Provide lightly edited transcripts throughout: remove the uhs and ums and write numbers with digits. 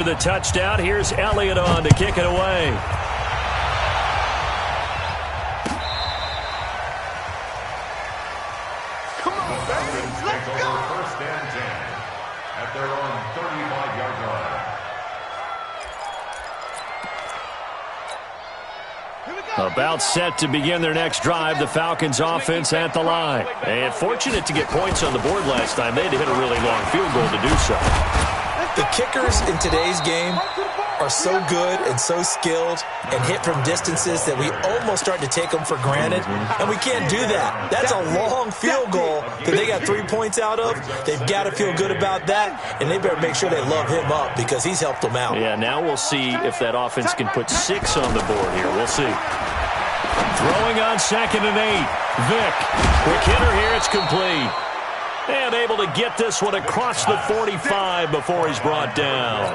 The touchdown. Here's Elliott on to kick it away. Come on, baby. Let's go. First and 10 at their own 35-yard line. About set to begin their next drive. The Falcons offense at the line. And fortunate to get points on the board last time. They had to hit a really long field goal to do so. The kickers in today's game are so good and so skilled and hit from distances that we almost start to take them for granted, and we can't do that. That's a long field goal that they got 3 points out of. They've got to feel good about that, and they better make sure they love him up because he's helped them out. Yeah, now we'll see if that offense can put 6 on the board here. We'll see. Throwing on 2nd and 8. Vick. Quick hitter here. It's complete. And able to get this one across the 45 before he's brought down.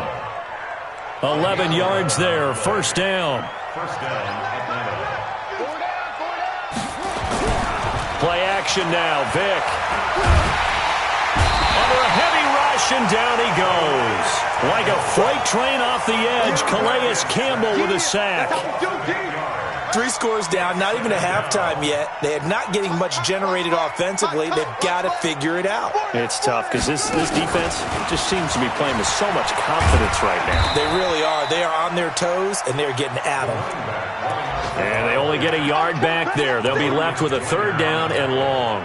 11 yards there. First down. First down, Atlanta. Play action now. Vick. Under a heavy rush, and down he goes. Like a freight train off the edge, Calais Campbell with a sack. 3 scores down, not even a halftime yet. They are not getting much generated offensively. They've got to figure it out. It's tough because this defense just seems to be playing with so much confidence right now. They really are. They are on their toes, and they're getting at them. And they only get a yard back there. They'll be left with a 3rd down and long.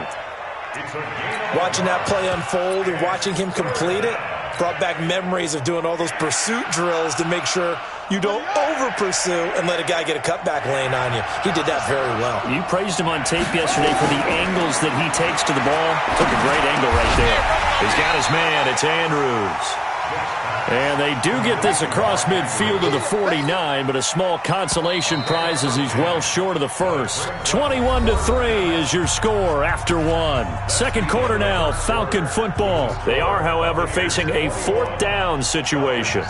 Watching that play unfold and watching him complete it brought back memories of doing all those pursuit drills to make sure you don't over-pursue and let a guy get a cutback lane on you. He did that very well. You praised him on tape yesterday for the angles that he takes to the ball. Took a great angle right there. He's got his man. It's Andrews. And they do get this across midfield to the 49, but a small consolation prize as he's well short of the first. 21-3 is your score after 1. Second quarter now, Falcon football. They are, however, facing a 4th down situation.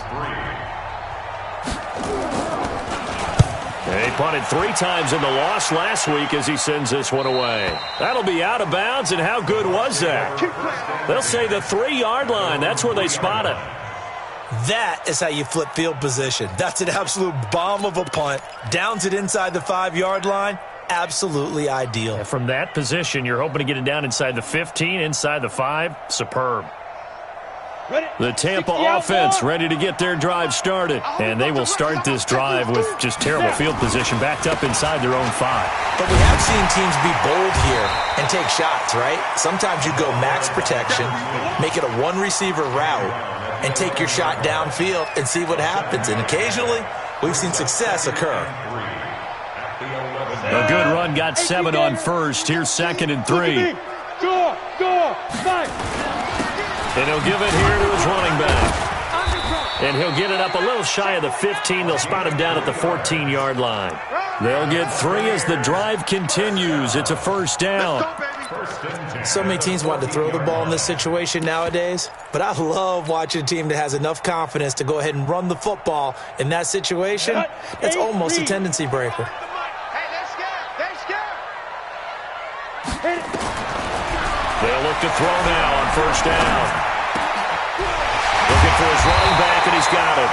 They punted 3 times in the loss last week as he sends this one away. That'll be out of bounds, and how good was that? They'll say the 3-yard line. That's where they spot it. That is how you flip field position. That's an absolute bomb of a punt. Downs it inside the 5-yard line. Absolutely ideal. And from that position, you're hoping to get it down inside the 15, inside the 5. Superb. The Tampa offense ready to get their drive started. And they will start this drive with just terrible field position backed up inside their own 5. But we have seen teams be bold here and take shots, right? Sometimes you go max protection, make it a 1-receiver route, and take your shot downfield and see what happens. And occasionally, we've seen success occur. A good run got 7 on first. Here's 2nd and 3. And he'll give it here to his running back. And he'll get it up a little shy of the 15. They'll spot him down at the 14-yard line. They'll get 3 as the drive continues. It's a first down. So many teams want to throw the ball in this situation nowadays, but I love watching a team that has enough confidence to go ahead and run the football in that situation. That's almost a tendency breaker. They'll look to throw now on first down. Looking for his running back, and he's got it.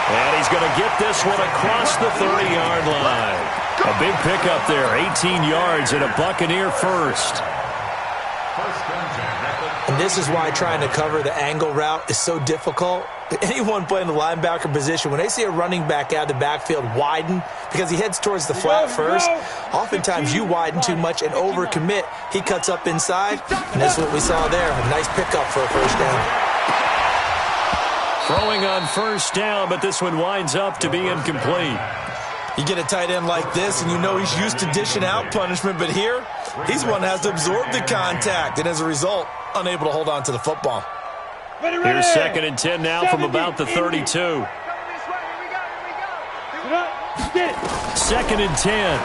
And he's going to get this one across the 30-yard line. A big pickup there, 18 yards and a Buccaneer first. And this is why trying to cover the angle route is so difficult. Anyone playing the linebacker position, when they see a running back out of the backfield widen because he heads towards the flat first, oftentimes you widen too much and overcommit. He cuts up inside, and that's what we saw there. A nice pickup for a first down. Throwing on first down, but this one winds up to be incomplete. You get a tight end like this, and you know he's used to dishing out punishment, but here, he's one that has to absorb the contact, and as a result, unable to hold on to the football. Here's 2nd and 10 now from about the 32. 2nd and 10.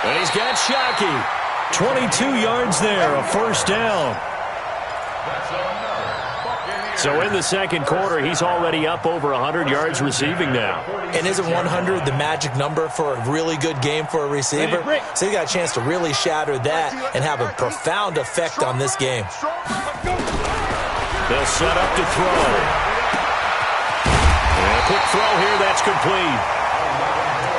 And he's got Shockey. 22 yards there, a first down. So in the second quarter, he's already up over 100 yards receiving now. And isn't 100 the magic number for a really good game for a receiver? So he got a chance to really shatter that and have a profound effect on this game. They'll set up to throw. And a quick throw here, that's complete.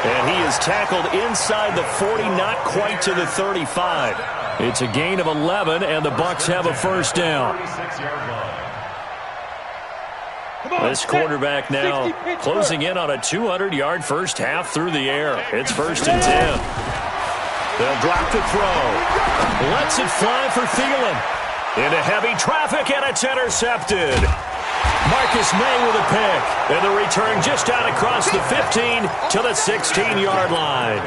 And he is tackled inside the 40, not quite to the 35. It's a gain of 11, and the Bucs have a first down. This quarterback now closing in on a 200-yard first half through the air. It's 1st and 10. They'll drop the throw. Lets it fly for Thielen. Into heavy traffic, and it's intercepted. Marcus May with a pick. And the return just out across the 15 to the 16-yard line.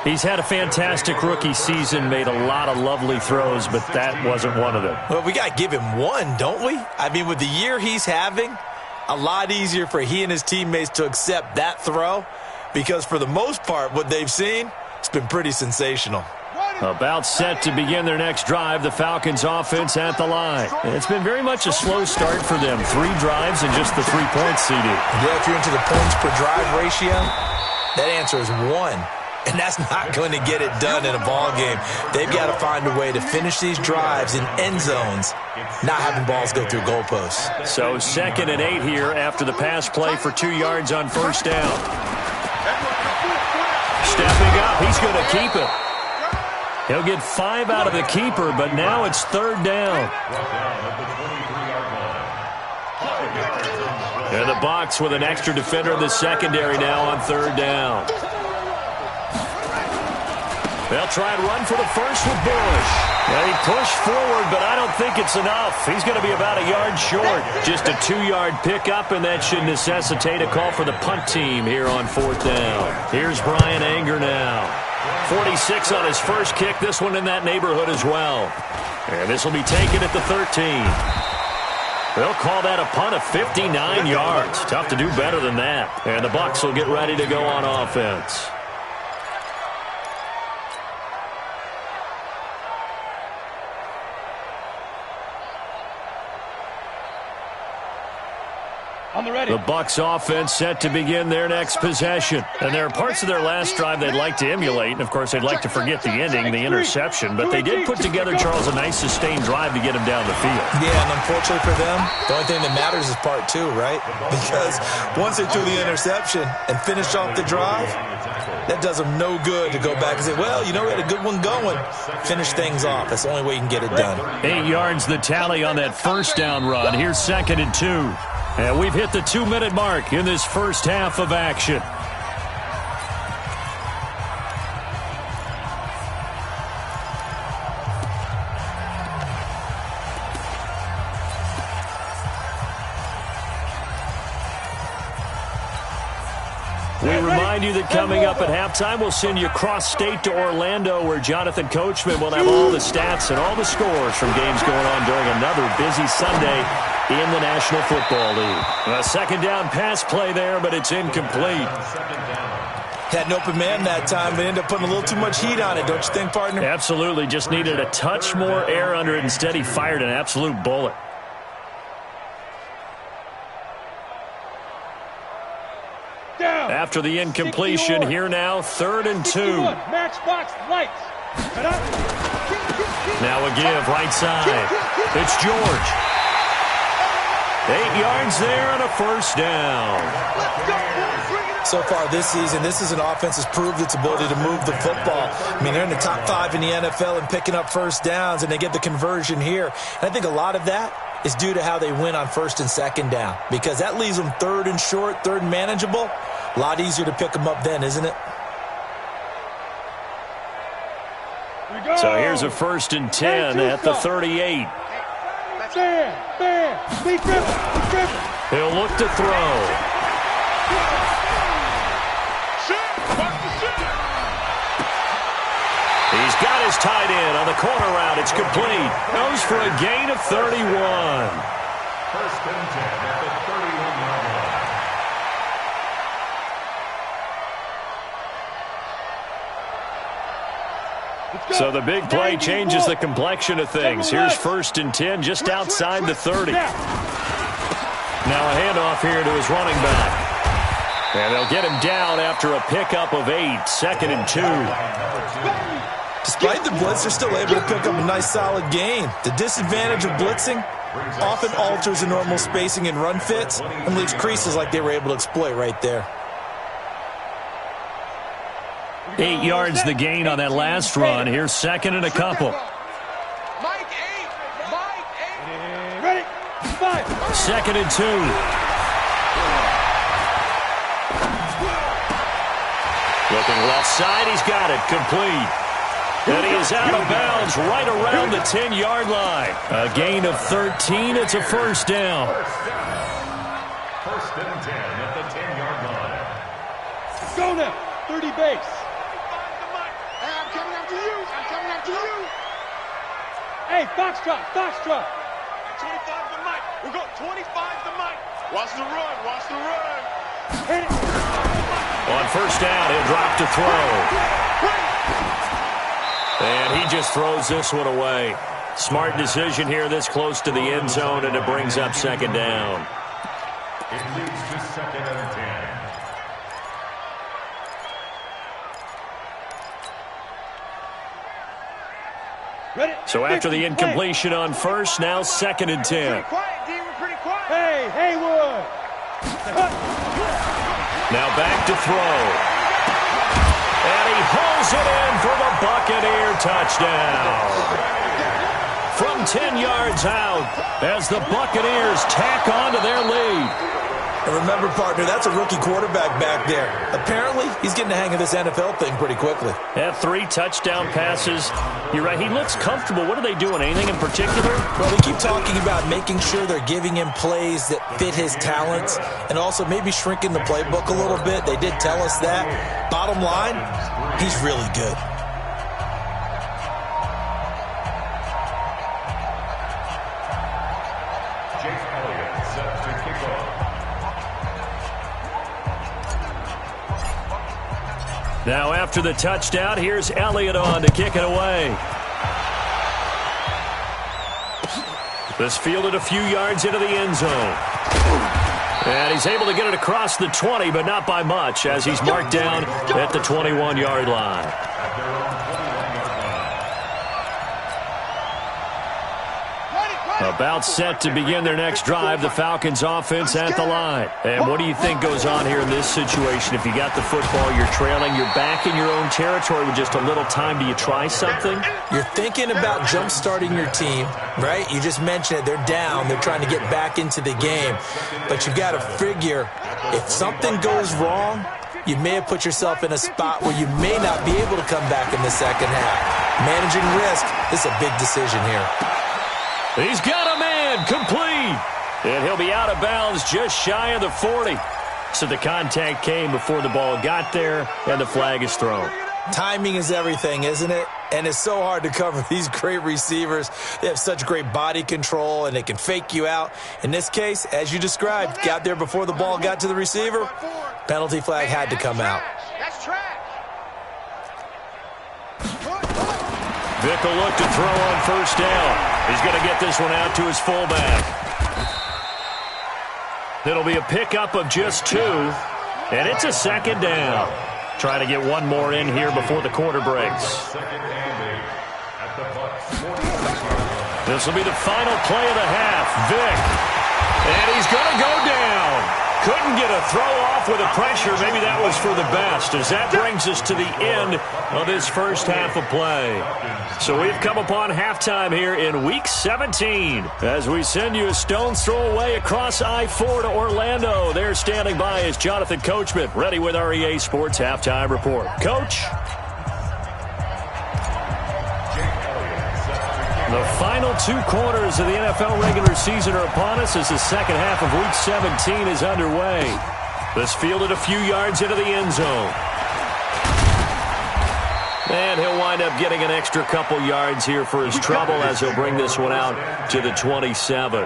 He's had a fantastic rookie season, made a lot of lovely throws, but that wasn't one of them. Well, we got to give him one, don't we? I mean, with the year he's having, a lot easier for he and his teammates to accept that throw because for the most part, what they've seen, it's been pretty sensational. About set to begin their next drive, the Falcons offense at the line. It's been very much a slow start for them. 3 drives and just the 3 points, CD. Yeah, if you're into the points per drive ratio, that answer is 1. And that's not going to get it done in a ball game. They've got to find a way to finish these drives in end zones, not having balls go through goalposts. So 2nd and 8 here after the pass play for 2 yards on first down. Stepping up, he's going to keep it. He'll get 5 out of the keeper, but now it's 3rd down. And the Bucs with an extra defender in the secondary now on 3rd down. They'll try and run for the first with Bush. Well, he pushed forward, but I don't think it's enough. He's going to be about a yard short. Just a 2-yard pickup, and that should necessitate a call for the punt team here on 4th down. Here's Brian Anger now. 46 on his first kick. This one in that neighborhood as well. And this will be taken at the 13. They'll call that a punt of 59 yards. Tough to do better than that. And the Bucs will get ready to go on offense. The Bucs offense set to begin their next possession. And there are parts of their last drive they'd like to emulate. And, of course, they'd like to forget the ending, the interception. But they did put together, Charles, a nice sustained drive to get him down the field. Yeah, and unfortunately for them, the only thing that matters is part 2, right? Because once they threw the interception and finished off the drive, that does them no good to go back and say, well, you know, we had a good one going. Finish things off. That's the only way you can get it done. 8 yards the tally on that first down run. Here's 2nd and 2. And we've hit the 2-minute mark in this first half of action. We remind you that coming up at halftime, we'll send you cross-state to Orlando, where Jonathan Coachman will have all the stats and all the scores from games going on during another busy Sunday in the National Football League. A 2nd down pass play there, but it's incomplete. Had an open man that time, but ended up putting a little too much heat on it, don't you think, partner? Absolutely. Just needed a touch more air under it. Instead, he fired an absolute bullet. After the incompletion, here now, 3rd and 2. Matchbox lights. Now a give, right side. It's George. 8 yards there and a first down. So far this season, this is an offense that's proved its ability to move the football. I mean, they're in the top 5 in the NFL and picking up first downs, and they get the conversion here. And I think a lot of that is due to how they win on 1st and 2nd down, because that leaves them 3rd and short, 3rd and manageable. A lot easier to pick them up then, isn't it? So here's a 1st and 10 at the 38. He'll look to throw. He's got his tight end on the corner route. It's complete. Goes for a gain of 31. 1st and 10 at the 31-yard line. So the big play changes the complexion of things. Here's 1st and 10 just outside the 30. Now a handoff here to his running back. And they'll get him down after a pickup of 8. 2nd and 2. Despite the blitz, they're still able to pick up a nice solid gain. The disadvantage of blitzing often alters the normal spacing and run fits and leaves creases like they were able to exploit right there. 8 yards the gain on that last run. Here's second and a couple. Ready? 5. Second and 2. Looking left side, he's got it, complete. And he is out of bounds right around the 10-yard line. A gain of 13, it's a first down. First and 10 at the 10-yard line. Go now. 30 base. Hey, I'm coming after you. I'm coming after you. Hey, Foxtrot. 25 to Mike. We'll go 25 to Mike. Watch the run. Watch the run. Hit it. On first down, he'll drop to throw. And he just throws this one away. Smart decision here this close to the end zone, and it brings up second down. It leads to second and 10. Ready? So after the incompletion on first, now second and 10. Quiet, D. We're pretty quiet. Hey, Haywood. Now back to throw. And he hauls it in for the Buccaneer touchdown. From 10 yards out as the Buccaneers tack on to their lead. And remember, partner, that's a rookie quarterback back there. Apparently, he's getting the hang of this NFL thing pretty quickly. Had 3 touchdown passes. You're right, he looks comfortable. What are they doing? Anything in particular? Well, we keep talking about making sure they're giving him plays that fit his talents and also maybe shrinking the playbook a little bit. They did tell us that. Bottom line, he's really good. Jake Elliott set to kick off. Now after the touchdown, here's Elliott on to kick it away. This fielded a few yards into the end zone. And he's able to get it across the 20, but not by much, as he's marked down at the 21-yard line. About set to begin their next drive, the Falcons offense at the line. And what do you think goes on here in this situation? If you got the football, you're trailing, you're back in your own territory with just a little time. Do you try something? You're thinking about jump-starting your team, right? You just mentioned it. They're down. They're trying to get back into the game. But you've got to figure, if something goes wrong, you may have put yourself in a spot where you may not be able to come back in the second half. Managing risk is a big decision here. He's got a man, complete. And he'll be out of bounds just shy of the 40. So the contact came before the ball got there, and the flag is thrown. Timing is everything, isn't it? And it's so hard to cover these great receivers. They have such great body control, and they can fake you out. In this case, as you described, got there before the ball got to the receiver. Penalty flag had to come out. That's trash. Vick will look to throw on first down. He's going to get this one out to his fullback. It'll be a pickup of just 2, and it's a second down. Trying to get one more in here before the quarter breaks. This will be the final play of the half. Vick, and he's going to go down. Couldn't get a throw off with the pressure. Maybe that was for the best, as that brings us to the end of this first half of play. So we've come upon halftime here in Week 17 as we send you a stone's throw away across I-4 to Orlando. There standing by is Jonathan Coachman, ready with our EA Sports Halftime Report. Coach? The final 2 quarters of the NFL regular season are upon us as the second half of Week 17 is underway. This fielded a few yards into the end zone. And he'll wind up getting an extra couple yards here for his trouble as he'll bring this one out to the 27.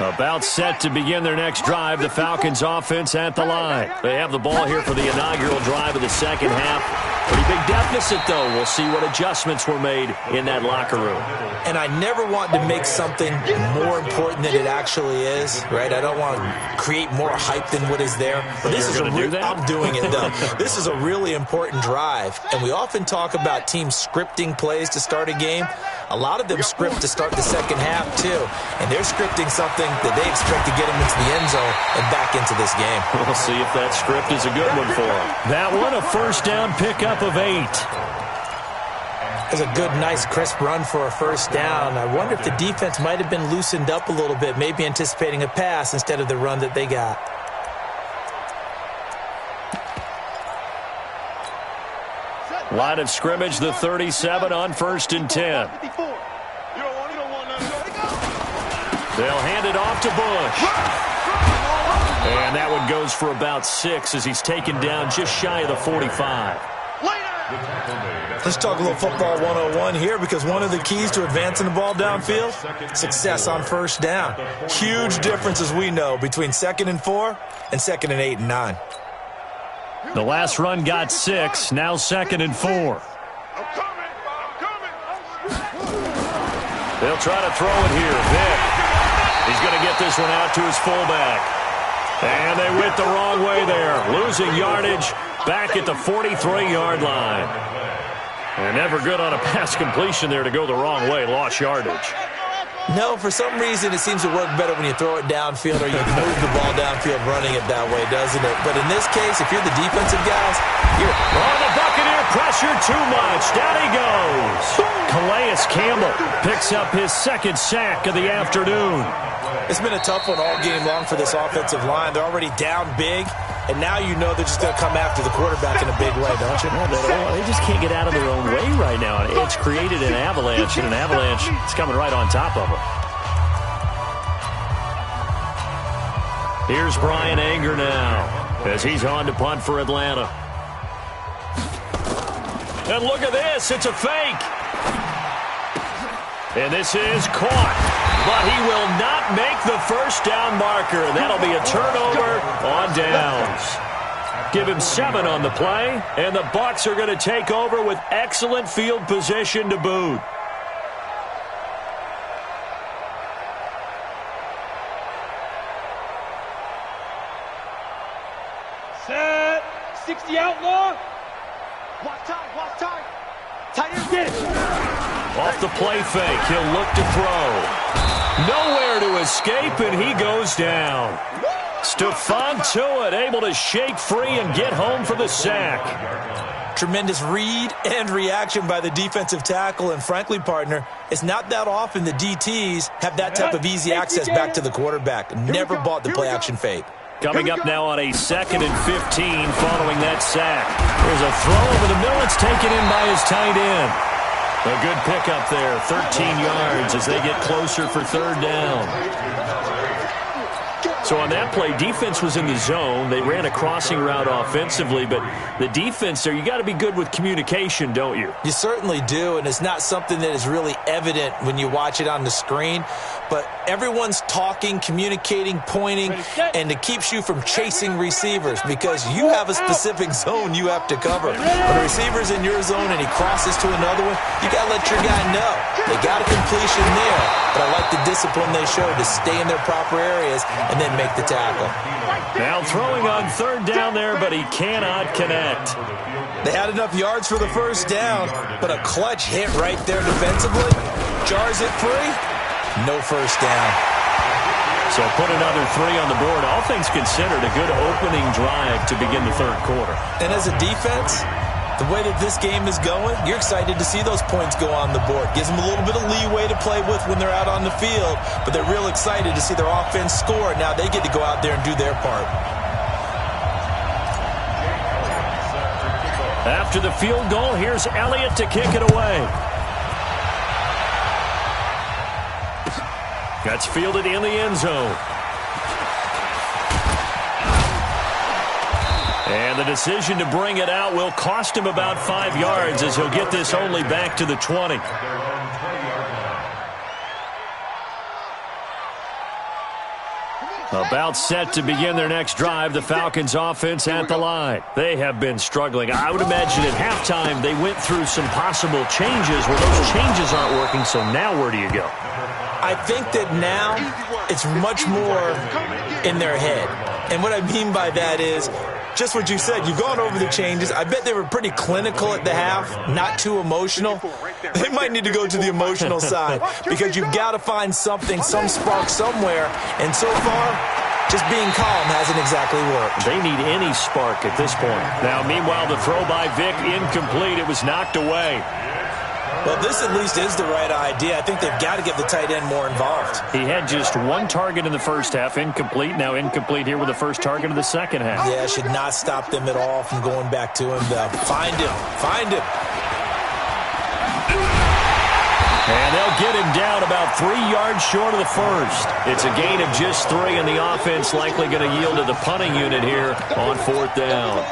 About set to begin their next drive, the Falcons offense at the line. They have the ball here for the inaugural drive of the second half. Pretty big deficit, though. We'll see what adjustments were made in that locker room. And I never want to make something more important than it actually is, right? I don't want to create more hype than what is there. But this is I'm doing it, though. This is a really important drive. And we often talk about teams scripting plays to start a game. A lot of them script to start the second half, too. And they're scripting something that they expect to get them into the end zone and back into this game. We'll see if that script is a good one for them. That one, a first down pickup of 8. It's a good, nice, crisp run for a first down. I wonder if the defense might have been loosened up a little bit, maybe anticipating a pass instead of the run that they got. Line of scrimmage, the 37 on 1st and 10. They'll hand it off to Bush. And that one goes for about 6 as he's taken down just shy of the 45. Let's talk a little football 101 here, because one of the keys to advancing the ball downfield, success on first down. Huge difference, as we know, between 2nd and 4 and 2nd and 8 and 9. The last run got 6, now 2nd and 4. They'll try to throw it here. Vick. He's going to get this one out to his fullback. And they went the wrong way there, losing yardage back at the 43-yard line. And never good on a pass completion there to go the wrong way, lost yardage. No, for some reason it seems to work better when you throw it downfield or you move the ball downfield running it that way, doesn't it? But in this case, if you're the defensive guys, you're... Oh, the Buccaneer pressure too much. Down he goes. Calais Campbell picks up his 2nd sack of the afternoon. It's been a tough one all game long for this offensive line. They're already down big, and now you know they're just going to come after the quarterback in a big way, don't you? Well, they just can't get out of their own way right now. It's created an avalanche, and an avalanche is coming right on top of them. Here's Brian Anger now as he's on to punt for Atlanta. And look at this. It's a fake. And this is caught. But he will not make the first down marker. That'll be a turnover on downs. Give him 7 on the play, and the Bucs are going to take over with excellent field position to boot. Set. 60 outlaw. Watch time. Tight end, get it. Off the play fake, he'll look to throw. Nowhere to escape, and he goes down. Stephon Tuitt able to shake free and get home for the sack. Tremendous read and reaction by the defensive tackle, and frankly, partner, it's not that often the DTs have that type of easy access back to the quarterback. Never bought the play-action fake. Coming up now on a 2nd and 15 following that sack. There's a throw over the middle. It's taken in by his tight end. A good pickup there, 13 yards as they get closer for 3rd down. So on that play, defense was in the zone. They ran a crossing route offensively, but the defense there, you got to be good with communication, don't you? You certainly do, and it's not something that is really evident when you watch it on the screen. But everyone's talking, communicating, pointing, and it keeps you from chasing receivers because you have a specific zone you have to cover. When a receiver's in your zone and he crosses to another one, you got to let your guy know. They got a completion there, but I like the discipline they showed to stay in their proper areas and then make the tackle. Now throwing on 3rd down there, but he cannot connect. They had enough yards for the first down, but a clutch hit right there defensively. Jars it free. No first down. So put another 3 on the board. All things considered, a good opening drive to begin the 3rd quarter. And as a defense, the way that this game is going, you're excited to see those points go on the board. Gives them a little bit of leeway to play with when they're out on the field, but they're real excited to see their offense score. Now they get to go out there and do their part. After the field goal, here's Elliott to kick it away. That's fielded in the end zone. And the decision to bring it out will cost him about 5 yards as he'll get this only back to the 20. About set to begin their next drive, the Falcons offense at the line. They have been struggling. I would imagine at halftime they went through some possible changes where those changes aren't working, so now where do you go? I think that now it's much more in their head. And what I mean by that is just what you said. You've gone over the changes. I bet they were pretty clinical at the half, not too emotional. They might need to go to the emotional side because you've got to find something, some spark somewhere. And so far, just being calm hasn't exactly worked. They need any spark at this point. Now, meanwhile, the throw by Vic incomplete. It was knocked away. Well, this at least is the right idea. I think they've got to get the tight end more involved. He had just one target in the first half, incomplete. Now incomplete here with the first target of the second half. Yeah, should not stop them at all from going back to him. Find him. Find him. And they'll get him down about 3 yards short of the first. It's a gain of just 3, and the offense likely going to yield to the punting unit here on 4th down.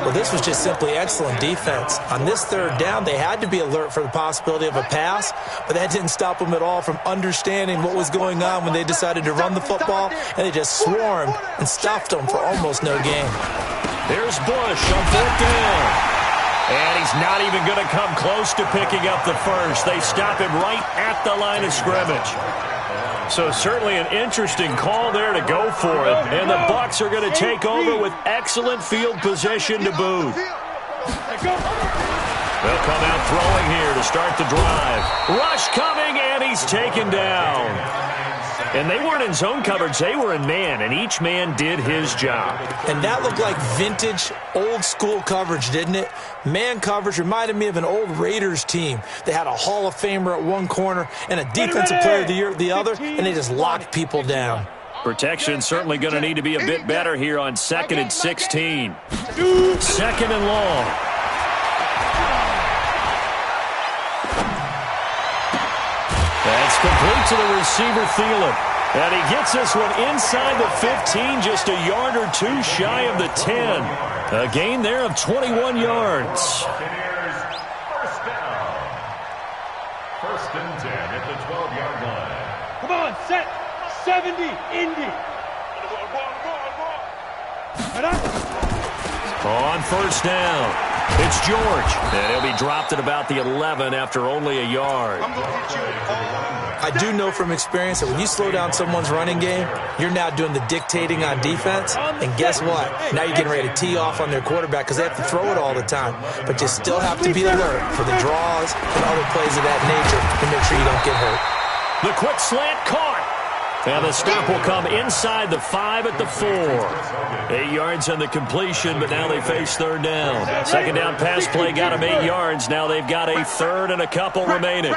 Well, this was just simply excellent defense. On this 3rd down, they had to be alert for the possibility of a pass, but that didn't stop them at all from understanding what was going on when they decided to run the football, and they just swarmed and stuffed them for almost no gain. Here's Bush on 4th down. And he's not even going to come close to picking up the first. They stop him right at the line of scrimmage. So certainly an interesting call there to go for it. And the Bucs are going to take over with excellent field position to boot. They'll come out throwing here to start the drive. Rush coming, and he's taken down. And they weren't in zone coverage. They were in man, and each man did his job. And that looked like vintage, old-school coverage, didn't it? Man coverage reminded me of an old Raiders team. They had a Hall of Famer at one corner and a Defensive Player of the Year at the other, and they just locked people down. Protection certainly going to need to be a bit better here on 2nd and 16. 2nd and long. That's complete to the receiver, Thielen. And he gets this one inside the 15, just a yard or 2 shy of the 10. A gain there of 21 yards. First down. 1st and 10 at the 12-yard line. Come on, set. 70, Indy. On 1st down, it's George. And he'll be dropped at about the 11 after only a yard. I do know from experience that when you slow down someone's running game, you're now doing the dictating on defense. And guess what? Now you're getting ready to tee off on their quarterback because they have to throw it all the time. But you still have to be alert for the draws and other plays of that nature to make sure you don't get hurt. The quick slant caught. And the stop will come inside the 5 at the 4. 8 yards on the completion, but now they face 3rd down. 2nd down pass play got them 8 yards. Now they've got a 3rd and a couple remaining.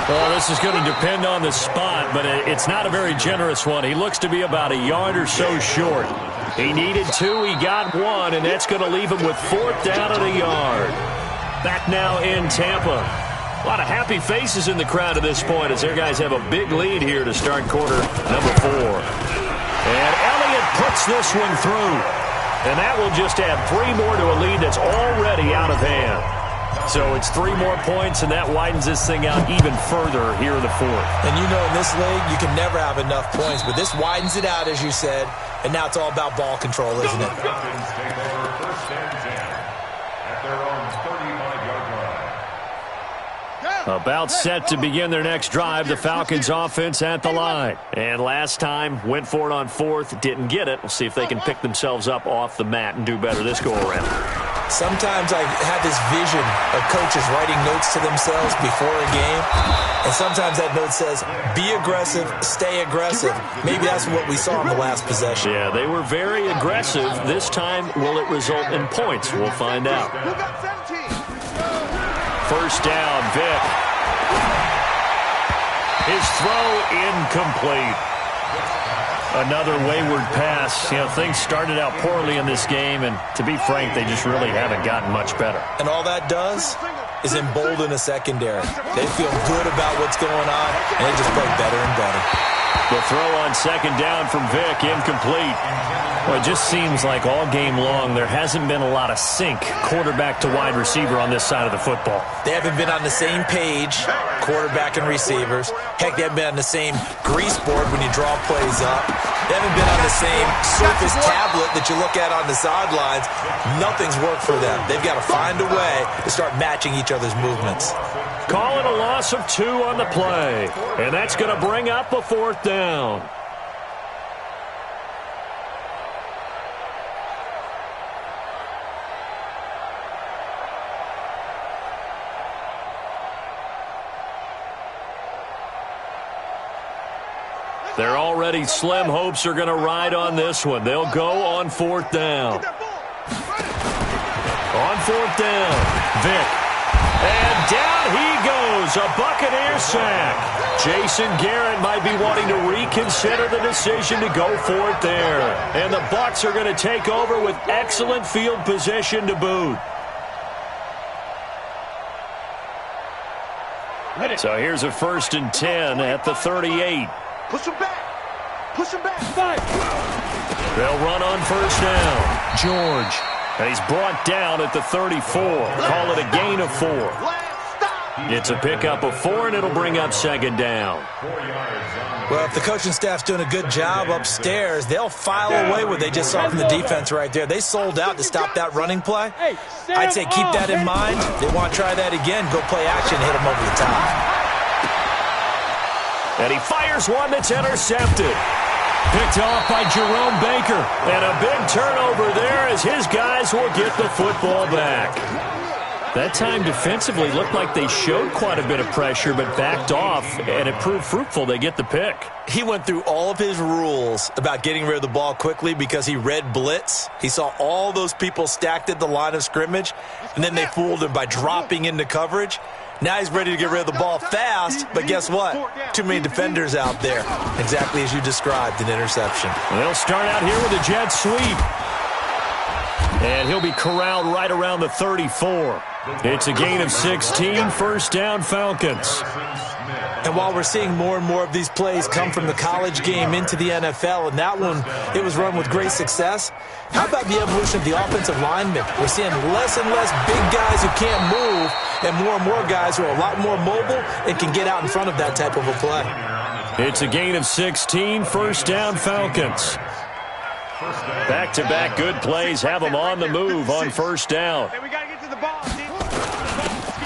Well, this is going to depend on the spot, but it's not a very generous one. He looks to be about a yard or so short. He needed 2, he got 1, and that's going to leave him with 4th down at a yard. Back now in Tampa. A lot of happy faces in the crowd at this point as their guys have a big lead here to start quarter number 4. And Elliott puts this one through. And that will just add 3 more to a lead that's already out of hand. So it's 3 more points, and that widens this thing out even further here in the 4th. And you know in this league, you can never have enough points, but this widens it out, as you said, and now it's all about ball control, isn't it? Falcons take over 1st and 10 at their own 35-yard line. About set to begin their next drive, the Falcons offense at the line. And last time, went for it on 4th, didn't get it. We'll see if they can pick themselves up off the mat and do better this go-around. Sometimes I have this vision of coaches writing notes to themselves before a game, and sometimes that note says, be aggressive, stay aggressive. Maybe that's what we saw in the last possession. Yeah, they were very aggressive. This time, will it result in points? We'll find out. 1st down, Vic. His throw incomplete. Another wayward pass. You know, things started out poorly in this game, and to be frank, they just really haven't gotten much better. And all that does is embolden a secondary. They feel good about what's going on, and they just play better and better. The throw on second down from Vic, incomplete. Well, it just seems like all game long there hasn't been a lot of sync quarterback to wide receiver on this side of the football. They haven't been on the same page, quarterback and receivers. Heck, they haven't been on the same grease board when you draw plays up. They haven't been on the same Surface tablet that you look at on the sidelines. Nothing's worked for them. They've got to find a way to start matching each other's movements. Call it a loss of 2 on the play. And that's going to bring up a 4th down. Their already slim hopes are going to ride on this one. They'll go on 4th down. On 4th down, Vic. And down he goes, a Buccaneer sack. Jason Garrett might be wanting to reconsider the decision to go for it there. And the Bucs are going to take over with excellent field position to boot. So here's a 1st and 10 at the 38. Push him back. Push him back. They'll run on 1st down. George. And he's brought down at the 34. Call it a gain of 4. It's a pickup of 4, and it'll bring up 2nd down. Well, if the coaching staff's doing a good job upstairs, they'll file away what they just saw from the defense right there. They sold out to stop that running play. I'd say keep that in mind. They want to try that again. Go play action, hit them over the top. And he fires one that's intercepted. Picked off by Jerome Baker. And a big turnover there as his guys will get the football back. That time defensively looked like they showed quite a bit of pressure but backed off, and it proved fruitful. They get the pick. He went through all of his rules about getting rid of the ball quickly because he read blitz. He saw all those people stacked at the line of scrimmage, and then they fooled him by dropping into coverage. Now he's ready to get rid of the ball fast, but guess what? Too many defenders out there. Exactly as you described, an interception. They'll start out here with a jet sweep. And he'll be corralled right around the 34. It's a gain of 16, 1st down Falcons. And while we're seeing more and more of these plays come from the college game into the NFL, and that one, it was run with great success, how about the evolution of the offensive linemen? We're seeing less and less big guys who can't move and more guys who are a lot more mobile and can get out in front of that type of a play. It's a gain of 16, 1st down Falcons. Back-to-back good plays have them on the move on 1st down. Hey, we got to get to the ball,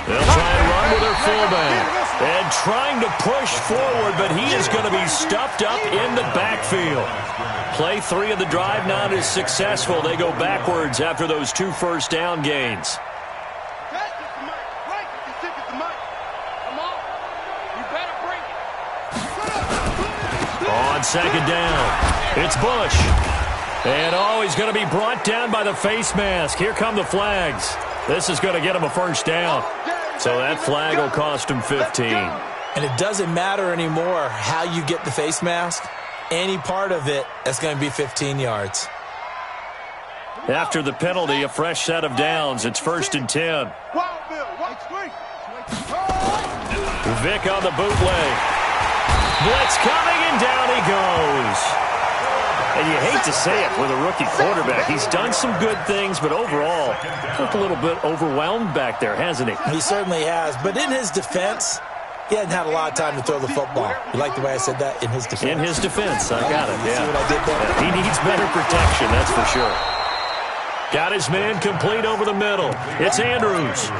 They'll try and run with their fullback. And trying to push forward, but he is going to be stuffed up in the backfield. Play 3 of the drive not as successful. They go backwards after those 2 1st down gains. On 2nd down, it's Bush. And he's going to be brought down by the face mask. Here come the flags. This is going to get him a 1st down. So that flag will cost him 15. And it doesn't matter anymore how you get the face mask. Any part of it, that's going to be 15 yards. After the penalty, a fresh set of downs. It's 1st and 10. Vic on the bootleg. Blitz coming, and down he goes. And you hate to say it with a rookie quarterback. He's done some good things, but overall, looked a little bit overwhelmed back there, hasn't he? He certainly has. But in his defense, he hadn't had a lot of time to throw the football. You like the way I said that? In his defense. In his defense. I got it, yeah. See what I did there? Yeah, he needs better protection, that's for sure. Got his man complete over the middle. It's Andrews.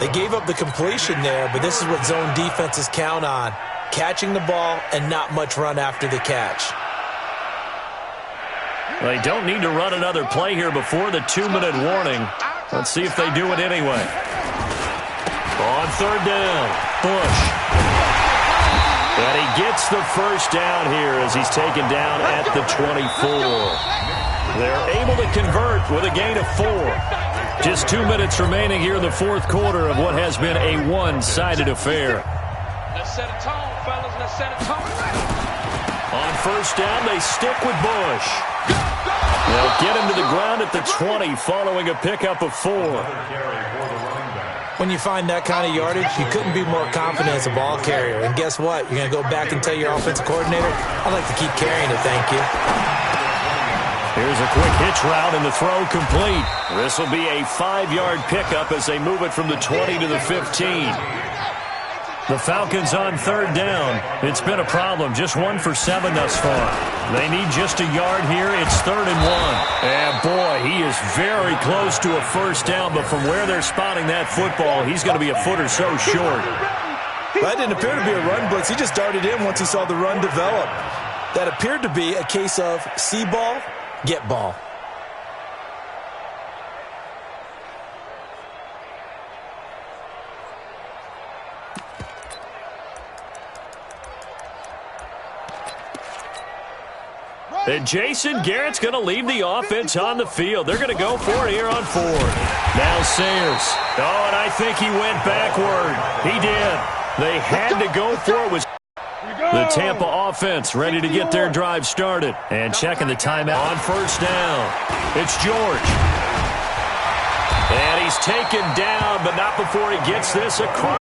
They gave up the completion there, but this is what zone defenses count on. Catching the ball and not much run after the catch. They don't need to run another play here before the 2-minute warning. Let's see if they do it anyway. On 3rd down, Bush. And he gets the 1st down here as he's taken down at the 24. They're able to convert with a gain of 4. Just 2 minutes remaining here in the 4th quarter of what has been a one-sided affair. Let's set a tone, fellas. Let's set a tone. On 1st down, they stick with Bush. They'll get him to the ground at the 20 following a pickup of 4. When you find that kind of yardage, you couldn't be more confident as a ball carrier. And guess what? You're going to go back and tell your offensive coordinator, I'd like to keep carrying it, thank you. Here's a quick hitch route, and the throw complete. This will be a 5-yard pickup as they move it from the 20 to the 15. The Falcons on third down. It's been a problem. Just 1 for 7 thus far. They need just a yard here. It's 3rd and 1. And, boy, he is very close to a first down, but from where they're spotting that football, he's going to be a foot or so short. That didn't appear to be a run blitz. He just darted in once he saw the run develop. That appeared to be a case of see ball, get ball. And Jason Garrett's going to leave the offense on the field. They're going to go for it here on 4. Now Sayers. Oh, and I think he went backward. He did. They had to go for it. The Tampa offense ready to get their drive started. And checking the timeout on first down. It's George. And he's taken down, but not before he gets this across.